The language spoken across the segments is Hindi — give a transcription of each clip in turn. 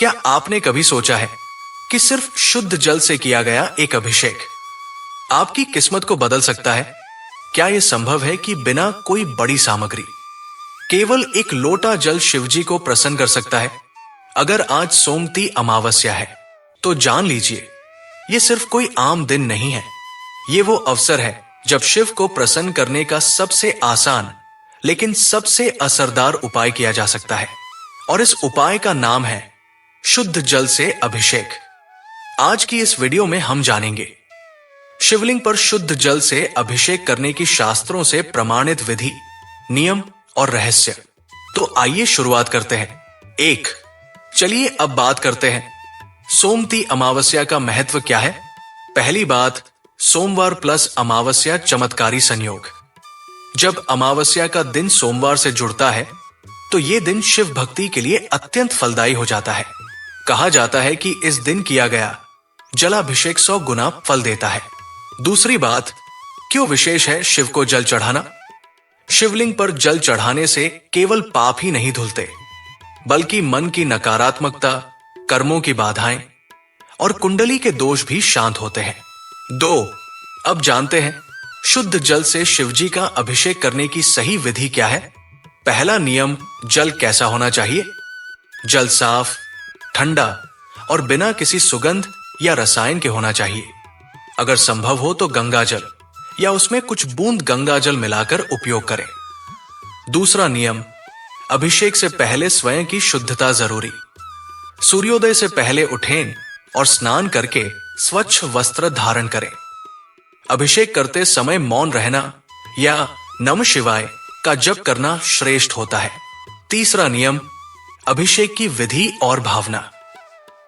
क्या आपने कभी सोचा है कि सिर्फ शुद्ध जल से किया गया एक अभिषेक आपकी किस्मत को बदल सकता है? क्या यह संभव है कि बिना कोई बड़ी सामग्री केवल एक लोटा जल शिवजी को प्रसन्न कर सकता है? अगर आज सोमती अमावस्या है तो जान लीजिए, यह सिर्फ कोई आम दिन नहीं है। ये वो अवसर है जब शिव को प्रसन्न करने का सबसे आसान लेकिन सबसे असरदार उपाय किया जा सकता है, और इस उपाय का नाम है शुद्ध जल से अभिषेक। आज की इस वीडियो में हम जानेंगे शिवलिंग पर शुद्ध जल से अभिषेक करने की शास्त्रों से प्रमाणित विधि, नियम और रहस्य। तो आइए शुरुआत करते हैं। 1, चलिए अब बात करते हैं सोमती अमावस्या का महत्व क्या है। पहली बात, सोमवार प्लस अमावस्या चमत्कारी संयोग। जब अमावस्या का दिन सोमवार से जुड़ता है तो यह दिन शिव भक्ति के लिए अत्यंत फलदायी हो जाता है। कहा जाता है कि इस दिन किया गया जलाभिषेक 100 गुना फल देता है। दूसरी बात, क्यों विशेष है शिव को जल चढ़ाना? शिवलिंग पर जल चढ़ाने से केवल पाप ही नहीं धुलते, बल्कि मन की नकारात्मकता, कर्मों की बाधाएं और कुंडली के दोष भी शांत होते हैं। 2, अब जानते हैं शुद्ध जल से शिवजी का अभिषेक करने की सही विधि क्या है। पहला नियम, जल कैसा होना चाहिए? जल साफ, ठंडा और बिना किसी सुगंध या रसायन के होना चाहिए। अगर संभव हो तो गंगा जल या उसमें कुछ बूंद गंगा जल मिलाकर उपयोग करें। दूसरा नियम, अभिषेक से पहले स्वयं की शुद्धता जरूरी। सूर्योदय से पहले उठें और स्नान करके स्वच्छ वस्त्र धारण करें। अभिषेक करते समय मौन रहना या नमः शिवाय का जप करना श्रेष्ठ होता है। तीसरा नियम, अभिषेक की विधि और भावना।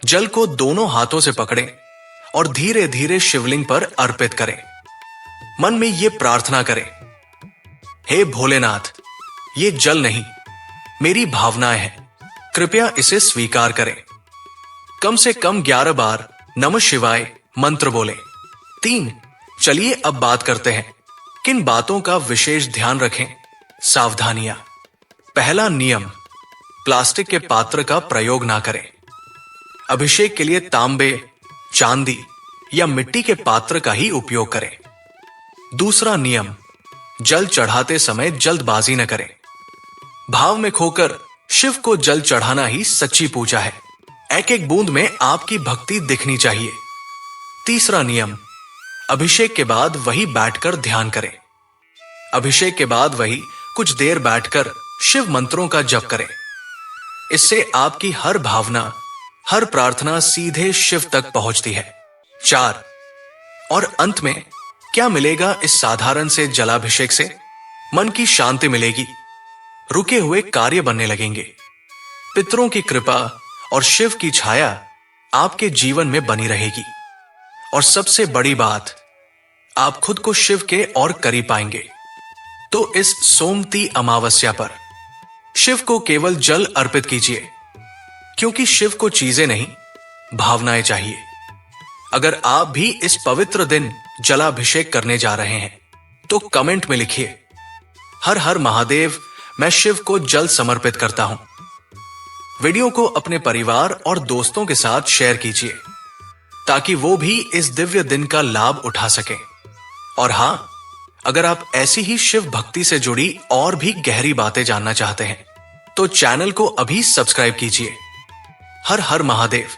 जल को दोनों हाथों से पकड़ें और धीरे धीरे शिवलिंग पर अर्पित करें। मन में यह प्रार्थना करें, हे भोलेनाथ, ये जल नहीं, मेरी भावनाएं हैं, कृपया इसे स्वीकार करें। कम से कम 11 बार नमः शिवाय मंत्र बोलें। 3, चलिए अब बात करते हैं किन बातों का विशेष ध्यान रखें। सावधानियां। पहला नियम, प्लास्टिक के पात्र का प्रयोग ना करें। अभिषेक के लिए तांबे, चांदी या मिट्टी के पात्र का ही उपयोग करें। दूसरा नियम, जल चढ़ाते समय जल्दबाजी न करें। भाव में खोकर शिव को जल चढ़ाना ही सच्ची पूजा है। एक एक बूंद में आपकी भक्ति दिखनी चाहिए। तीसरा नियम, अभिषेक के बाद वही बैठकर ध्यान करें। अभिषेक के बाद वही कुछ देर बैठकर शिव मंत्रों का जप करें। इससे आपकी हर भावना, हर प्रार्थना सीधे शिव तक पहुंचती है। 4, और अंत में क्या मिलेगा इस साधारण से जलाभिषेक से? मन की शांति मिलेगी, रुके हुए कार्य बनने लगेंगे, पितरों की कृपा और शिव की छाया आपके जीवन में बनी रहेगी, और सबसे बड़ी बात, आप खुद को शिव के और करीब पाएंगे। तो इस सोमती अमावस्या पर शिव को केवल जल अर्पित कीजिए, क्योंकि शिव को चीजें नहीं, भावनाएं चाहिए। अगर आप भी इस पवित्र दिन जलाभिषेक करने जा रहे हैं तो कमेंट में लिखिए, हर हर महादेव, मैं शिव को जल समर्पित करता हूं। वीडियो को अपने परिवार और दोस्तों के साथ शेयर कीजिए ताकि वो भी इस दिव्य दिन का लाभ उठा सकें। और हां, अगर आप ऐसी ही शिव भक्ति से जुड़ी और भी गहरी बातें जानना चाहते हैं तो चैनल को अभी सब्सक्राइब कीजिए। हर हर महादेव।